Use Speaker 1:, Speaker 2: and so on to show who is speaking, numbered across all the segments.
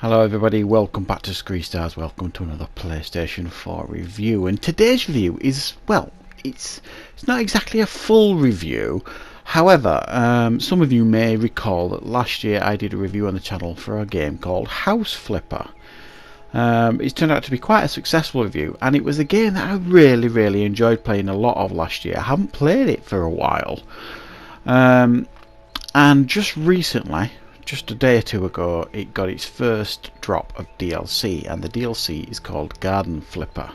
Speaker 1: Hello everybody, welcome back to Scree Stars, welcome to another PlayStation 4 review. And today's review is, well, it's not exactly a full review. However, some of you may recall that last year I did a review on the channel for a game called House Flipper. It's turned out to be quite a successful review, and it was a game that I really enjoyed playing a lot of last year. I haven't played it for a while. And just recently, just a day or two ago, it got its first drop of DLC, and the DLC is called Garden Flipper.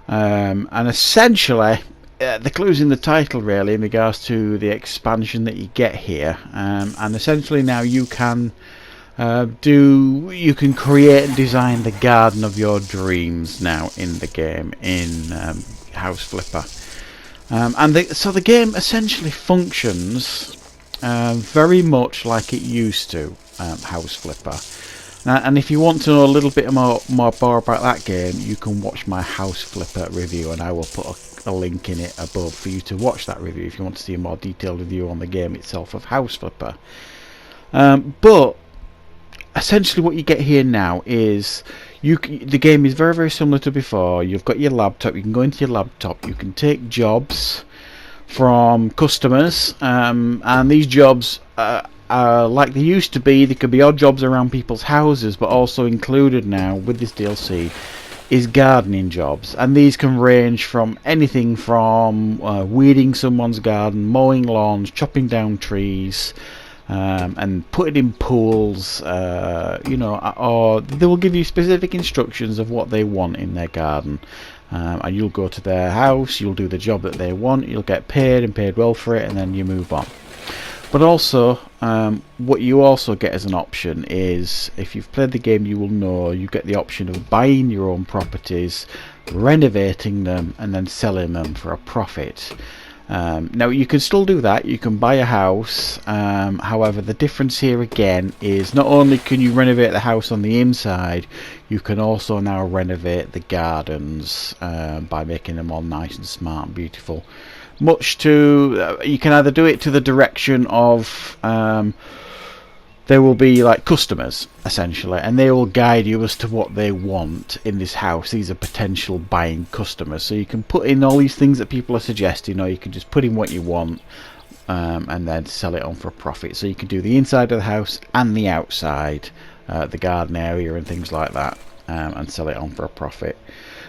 Speaker 1: And essentially, the clue's in the title really in regards to the expansion that you get here. And essentially now you can create and design the garden of your dreams now in the game in House Flipper. So the game essentially functions very much like it used to, House Flipper. And if you want to know a little bit more about that game, you can watch my House Flipper review, and I will put a link in it above for you to watch that review if you want to see a more detailed review on the game itself of House Flipper. But essentially what you get here now is the game is very similar to before. You've got your laptop, you can go into your laptop, you can take jobs from customers, and these jobs are like they used to be. There could be odd jobs around people's houses, but also included now with this DLC is gardening jobs, and these can range from anything from weeding someone's garden, mowing lawns, chopping down trees, and putting in pools, or they will give you specific instructions of what they want in their garden. And you'll go to their house, you'll do the job that they want, you'll get paid and paid well for it, and then you move on. But also, what you also get as an option is, if you've played the game you will know, you get the option of buying your own properties, renovating them, and then selling them for a profit. Now you can still do that, you can buy a house, however the difference here again is not only can you renovate the house on the inside, you can also now renovate the gardens by making them all nice and smart and beautiful. Much to, you can either do it to the direction of there will be like customers essentially, and they will guide you as to what they want in this house. These are potential buying customers, so you can put in all these things that people are suggesting, or you can just put in what you want and then sell it on for a profit. So you can do the inside of the house and the outside, the garden area and things like that, and sell it on for a profit.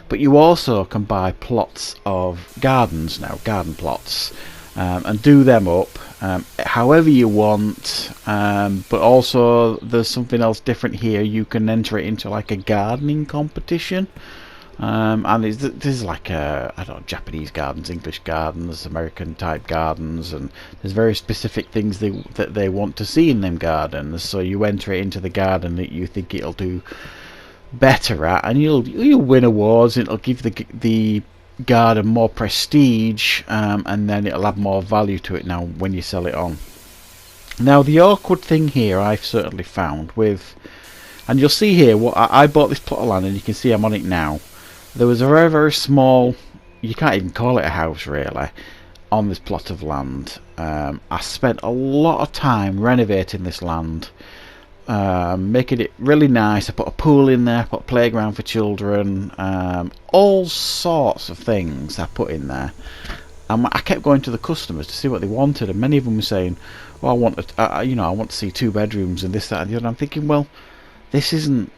Speaker 1: But you also can buy plots of gardens now, garden plots, and do them up however you want. But also there's something else different here. You can enter it into like a gardening competition, and this is like I don't know, Japanese gardens, English gardens, American type gardens, and there's very specific things that they want to see in them gardens. So you enter it into the garden that you think it'll do better at, and you'll win awards. It'll give the garden more prestige, and then it'll have more value to it now when you sell it on. Now the awkward thing here I've certainly found with, and you'll see here what I bought this plot of land, and you can see I'm on it now. There was a very small, you can't even call it a house really, on this plot of land. I spent a lot of time renovating this land, making it really nice. I put a pool in there, put a playground for children, all sorts of things I put in there. I kept going to the customers to see what they wanted, and many of them were saying, well, I want to see 2 bedrooms and this, that and the other. I'm thinking, well, this isn't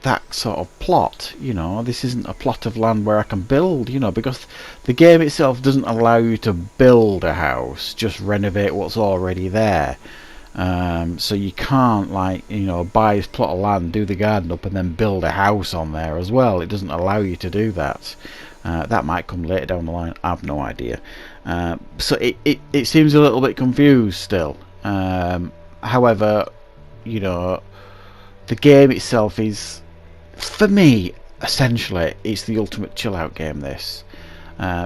Speaker 1: that sort of plot, this isn't a plot of land where I can build, because the game itself doesn't allow you to build a house, just renovate what's already there. So you can't buy this plot of land, do the garden up, and then build a house on there as well. It doesn't allow you to do that. That might come later down the line, I have no idea. So it seems a little bit confused still. However, the game itself is, for me, essentially it's the ultimate chill out game, this.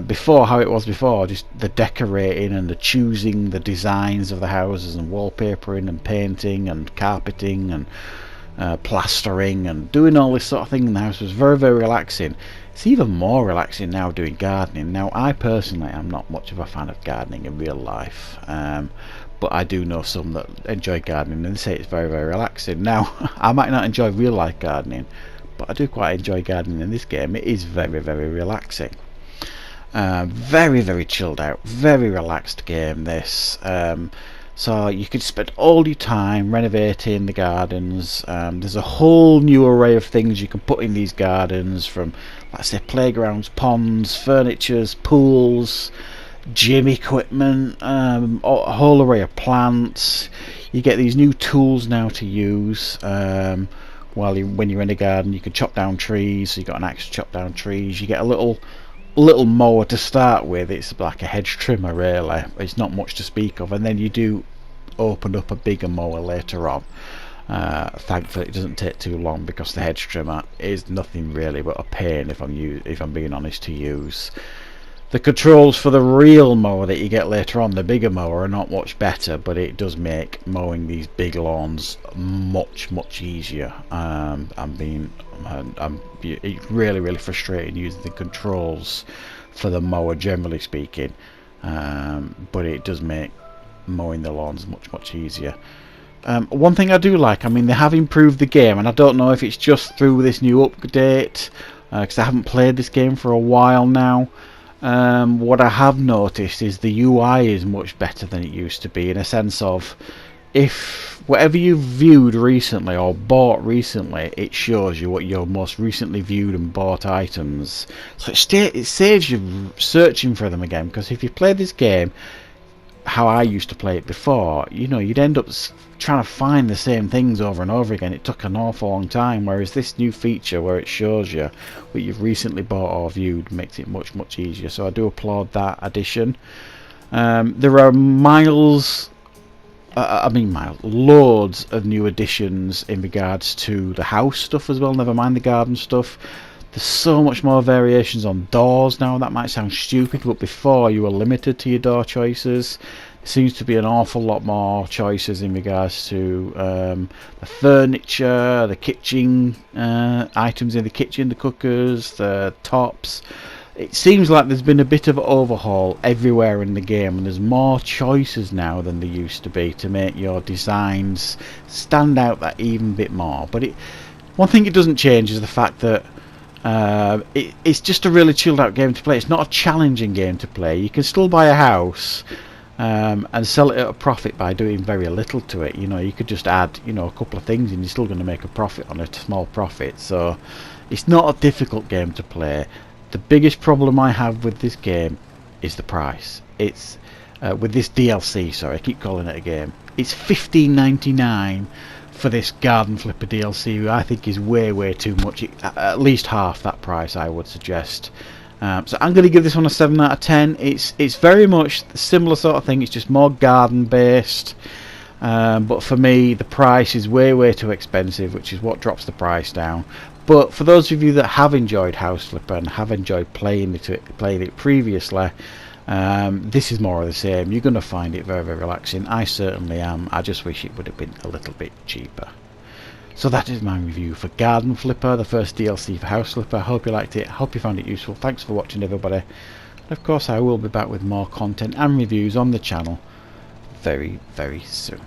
Speaker 1: Before, how it was before, just the decorating and the choosing the designs of the houses and wallpapering and painting and carpeting and plastering and doing all this sort of thing in the house was very relaxing. It's even more relaxing now doing gardening. Now I personally am not much of a fan of gardening in real life, but I do know some that enjoy gardening and they say it's very, very relaxing. Now, I might not enjoy real life gardening, but I do quite enjoy gardening in this game. It is very, very relaxing. Very, very chilled out, very relaxed game this. So you could spend all your time renovating the gardens. There's a whole new array of things you can put in these gardens, from, let's say, playgrounds, ponds, furnitures, pools, gym equipment, a whole array of plants. You get these new tools now to use. When you're in the garden, you can chop down trees. So you got an axe to chop down trees. You get a little mower to start with. It's like a hedge trimmer, really. It's not much to speak of, and then you do open up a bigger mower later on. Thankfully it doesn't take too long, because the hedge trimmer is nothing really but a pain, if I'm being honest, to use. The controls for the real mower that you get later on, the bigger mower, are not much better, but it does make mowing these big lawns much easier. It's really frustrating using the controls for the mower, generally speaking, but it does make mowing the lawns much easier. One thing I do like, I mean, they have improved the game, and I don't know if it's just through this new update, because I haven't played this game for a while now. What I have noticed is the UI is much better than it used to be, in a sense of, if whatever you've viewed recently or bought recently, it shows you what your most recently viewed and bought items. So it saves you searching for them again, because if you play this game how I used to play it before, you know, you'd end up trying to find the same things over and over again. It took an awful long time, whereas this new feature where it shows you what you've recently bought or viewed makes it much easier. So I do applaud that addition. There are loads of new additions in regards to the house stuff as well, never mind the garden stuff. There's so much more variations on doors now. That might sound stupid, but before you were limited to your door choices. There seems to be an awful lot more choices in regards to the furniture, the kitchen, items in the kitchen, the cookers, the tops. It seems like there's been a bit of an overhaul everywhere in the game, and there's more choices now than there used to be to make your designs stand out that even bit more. But one thing it doesn't change is the fact that it's just a really chilled out game to play. It's not a challenging game to play. You can still buy a house and sell it at a profit by doing very little to it. You know, you could just add, you know, a couple of things and you're still going to make a profit on a small profit. So it's not a difficult game to play. The biggest problem I have with this game is the price. It's with this DLC, sorry, I keep calling it a game. It's $15.99 for this Garden Flipper DLC. I think is way too much. At least half that price, I would suggest. So I'm going to give this one a 7 out of 10. It's very much a similar sort of thing. It's just more garden based. But for me, the price is way too expensive, which is what drops the price down. But for those of you that have enjoyed House Flipper and have enjoyed playing it previously, this is more of the same. You're going to find it very relaxing. I certainly am. I just wish it would have been a little bit cheaper. So that is my review for Garden Flipper, the first DLC for House Flipper. I hope you liked it. I hope you found it useful. Thanks for watching, everybody. And of course, I will be back with more content and reviews on the channel very soon.